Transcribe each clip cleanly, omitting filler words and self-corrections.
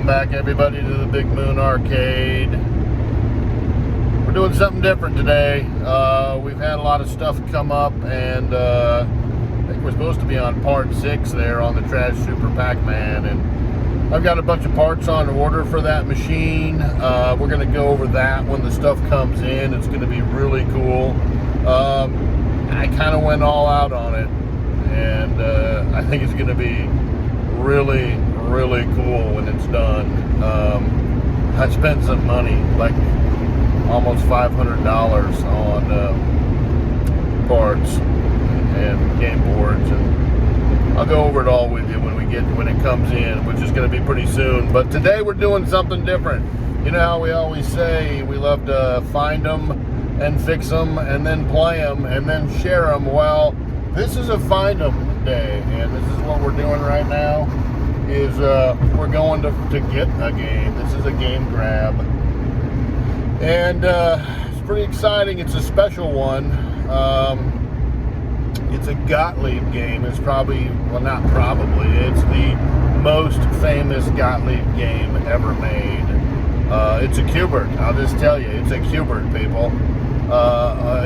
Welcome back, everybody, to the Big Moon Arcade. We're doing something different today. We've had a lot of stuff come up, and I think we're supposed to be on part 6 there on the Trash Super Pac-Man, and I've got a bunch of parts on order for that machine. We're going to go over that when the stuff comes in. It's going to be really cool. I kind of went all out on it, and I think it's going to be really cool when it's done. I spent some money, like almost $500 on parts and game boards, and I'll go over it all with you when it comes in, which is going to be pretty soon. But today we're doing something different. You know how we always say we love to find them and fix them and then play them and then share them. Well, this is a find them day, and this is what we're doing right now. Is we're going to get a game. This is a game grab, and it's pretty exciting. It's a special one. It's a Gottlieb game. It's probably, well, not probably, it's the most famous Gottlieb game ever made. It's a Qbert. I'll just tell you, it's a Qbert, people.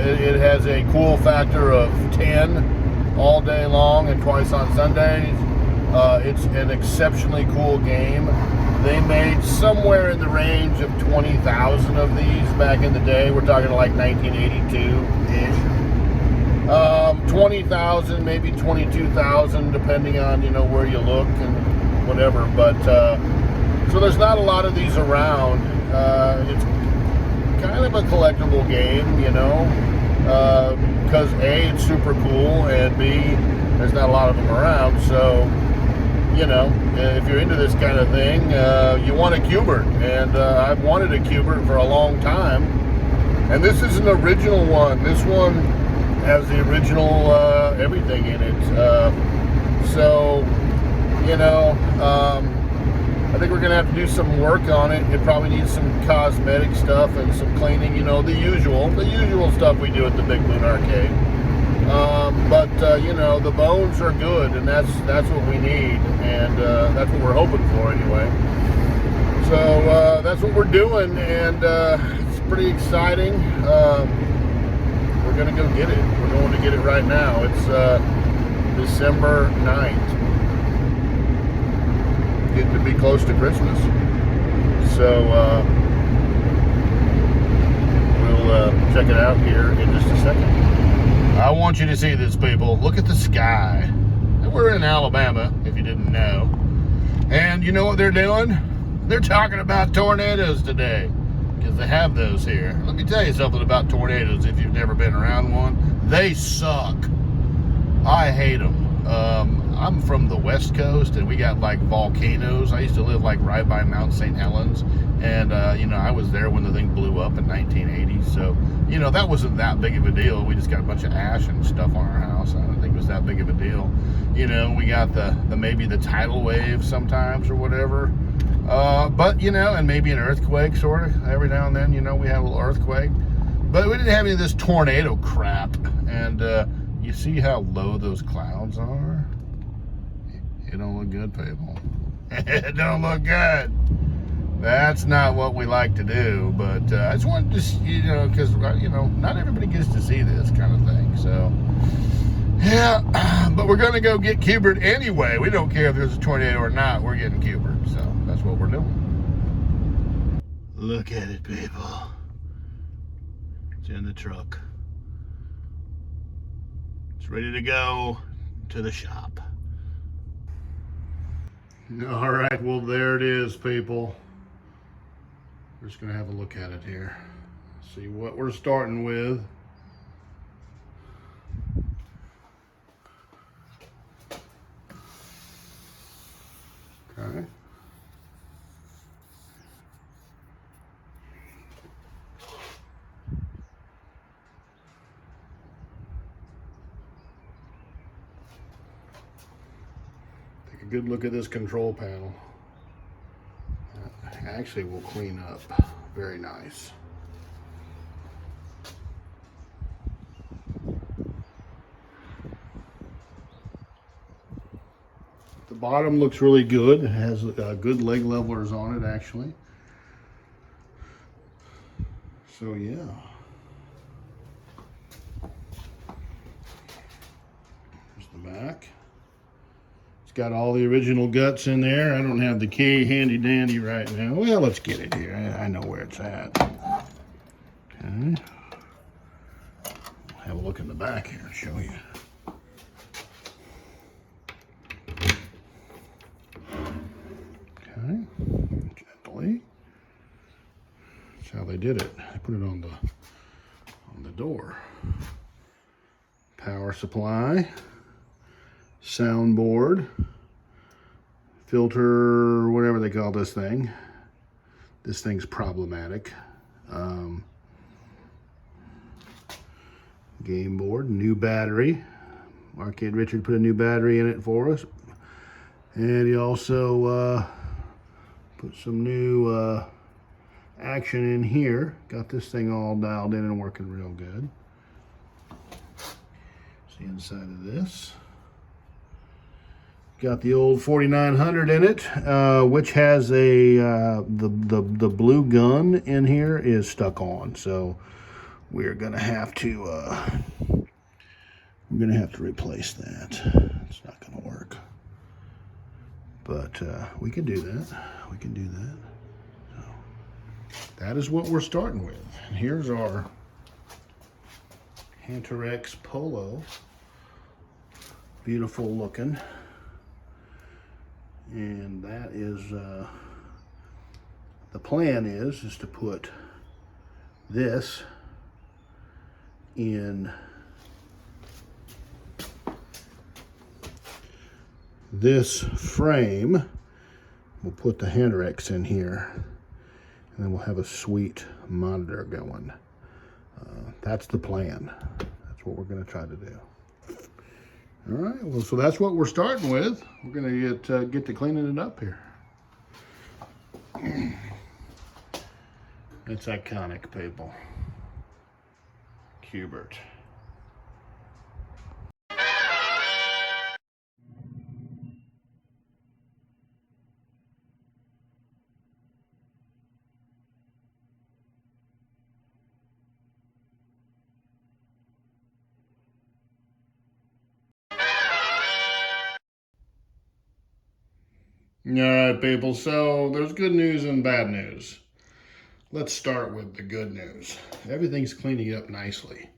It has a cool factor of 10 all day long and twice on Sundays. It's an exceptionally cool game. They made somewhere in the range of 20,000 of these back in the day. We're talking like 1982-ish. 20,000, maybe 22,000, depending on, you know, where you look and whatever. But so there's not a lot of these around. It's kind of a collectible game, you know, because A, it's super cool, and B, there's not a lot of them around. So, you know, if you're into this kind of thing, you want a Qbert, and I've wanted a Qbert for a long time, and this is an original one. This one has the original everything in it, so, you know, I think we're going to have to do some work on it. It probably needs some cosmetic stuff and some cleaning, you know, the usual stuff we do at the Big Moon Arcade. But you know, the bones are good, and that's what we need, and that's what we're hoping for anyway. So that's what we're doing, and it's pretty exciting. We're gonna go get it. We're going to get it right now. It's December 9th. Getting to be close to Christmas. So we'll check it out here in just a second. I want you to see this, people. Look at the sky. And we're in Alabama, if you didn't know. And you know what they're doing? They're talking about tornadoes today, because they have those here. Let me tell you something about tornadoes if you've never been around one. They suck. I hate them. I'm from the West Coast, and we got like volcanoes. I used to live like right by Mount St. Helens, and you know, I was there when the thing blew up in 1980. So, you know, that wasn't that big of a deal. We just got a bunch of ash and stuff on our house. I don't think it was that big of a deal. You know, we got the maybe the tidal wave sometimes or whatever. But you know, and maybe an earthquake, sort of every now and then. You know, we had a little earthquake, but we didn't have any of this tornado crap. And you see how low those clouds are? It don't look good, people. It don't look good. That's not what we like to do, but I just wanted to, you know, because, you know, not everybody gets to see this kind of thing. So, yeah, but we're going to go get Qbert anyway. We don't care if there's a tornado or not. We're getting Qbert, so that's what we're doing. Look at it, people. It's in the truck. It's ready to go to the shop. All right, well, there it is, people. We're just gonna have a look at it here. See what we're starting with. Okay. Take a good look at this control panel. Actually will clean up. Very nice. The bottom looks really good. It has good leg levelers on it, actually. So yeah. There's the back. It's got all the original guts in there. I don't have the key handy dandy right now. Well, let's get it here. I know where it's at. Okay. Have a look in the back here and show you. Okay, gently. That's how they did it. They put it on the door. Power supply, soundboard, filter, whatever they call this thing. This thing's problematic. Game board, new battery. Arcade Richard put a new battery in it for us. And he also put some new action in here. Got this thing all dialed in and working real good. See inside of this. Got the old 4900 in it, which has a the blue gun in here is stuck on, so we're gonna have to replace that. It's not gonna work, but we can do that. We can do that. So that is what we're starting with. And here's our Hunter-X Polo. Beautiful looking. And that is, the plan is to put this in this frame. We'll put the Hunter-X in here, and then we'll have a sweet monitor going. That's the plan. That's what we're going to try to do. All right, well, so that's what we're starting with. We're going to get to cleaning it up here. It's iconic, people. Qbert. All right, people, so there's good news and bad news. Let's start with the good news. Everything's cleaning up nicely.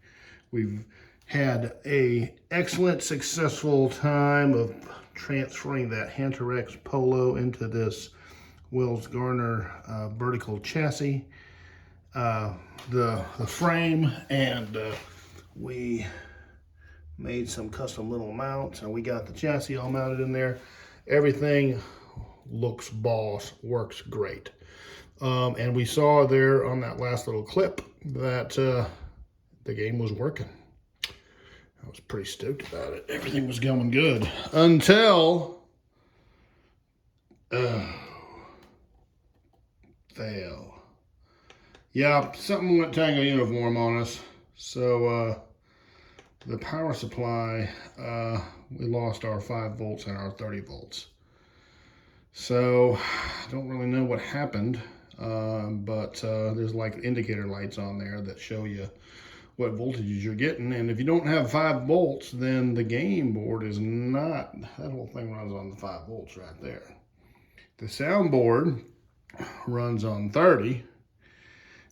We've had a excellent, successful time of transferring that Hunter-X Polo into this Wells Garner vertical chassis. The frame, and we made some custom little mounts, and we got the chassis all mounted in there. Everything looks boss, works great. And we saw there on that last little clip that the game was working. I was pretty stoked about it. Everything was going good until fail. Yeah, something went Tango uniform on us. So the power supply, we lost our 5 volts and our 30 volts. So I don't really know what happened, but there's like indicator lights on there that show you what voltages you're getting. And if you don't have 5 volts, then the game board is not, that whole thing runs on the 5 volts right there. The soundboard runs on 30,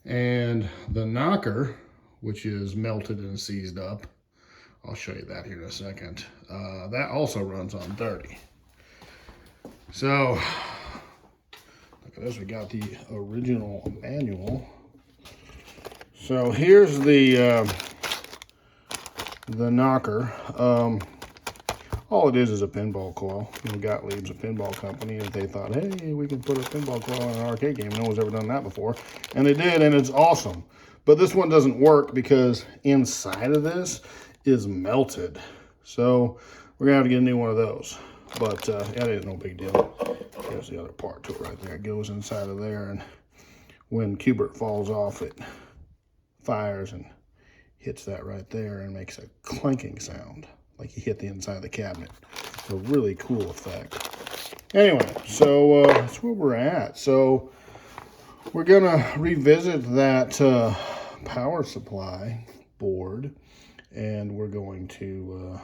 and the knocker, which is melted and seized up, I'll show you that here in a second, that also runs on 30. So, look at this, we got the original manual. So here's the knocker. All it is a pinball coil. You know, Gottlieb's a pinball company, and they thought, hey, we can put a pinball coil in an arcade game. No one's ever done that before. And they did, and it's awesome. But this one doesn't work because inside of this is melted. So we're gonna have to get a new one of those. But that is no big deal. There's the other part to it right there. It goes inside of there, and when Qbert falls off, it fires and hits that right there and makes a clanking sound. like you hit the inside of the cabinet. A really cool effect. Anyway, so that's where we're at. So we're gonna revisit that power supply board, and we're going to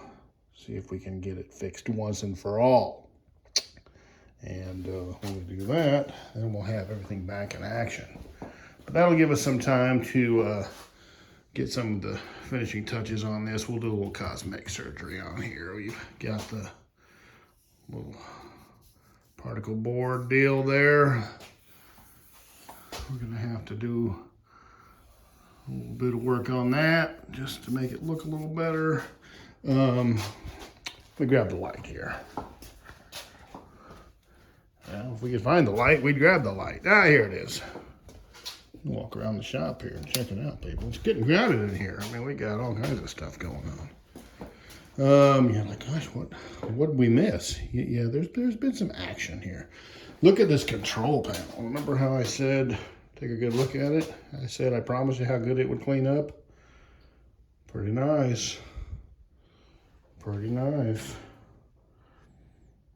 see if we can get it fixed once and for all. And when we do that, then we'll have everything back in action. But that'll give us some time to get some of the finishing touches on this. We'll do a little cosmetic surgery on here. We've got the little particle board deal there. We're gonna have to do a little bit of work on that just to make it look a little better. Let me grab the light here. Well, if we could find the light, we'd grab the light. Ah, here it is. Walk around the shop here and check it out, people. It's getting crowded in here. I mean, we got all kinds of stuff going on. Yeah, like, gosh, what did we miss? Yeah, there's been some action here. Look at this control panel. Remember how I said, take a good look at it? I said, I promised you how good it would clean up. Pretty nice. Pretty nice.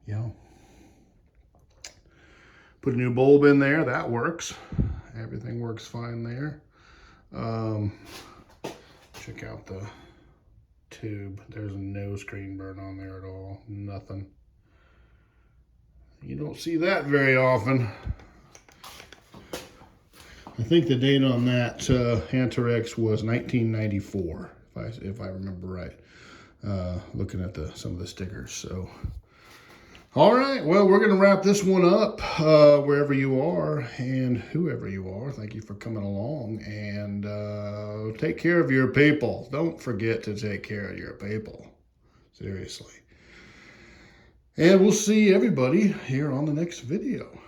Yeah. Put a new bulb in there, that works. Everything works fine there. Check out the tube. There's no screen burn on there at all. Nothing. You don't see that very often. I think the date on that Antarex was 1994, if I remember right. Looking at some of the stickers. So, all right. Well, we're going to wrap this one up wherever you are and whoever you are. Thank you for coming along, and take care of your people. Don't forget to take care of your people. Seriously. And we'll see everybody here on the next video.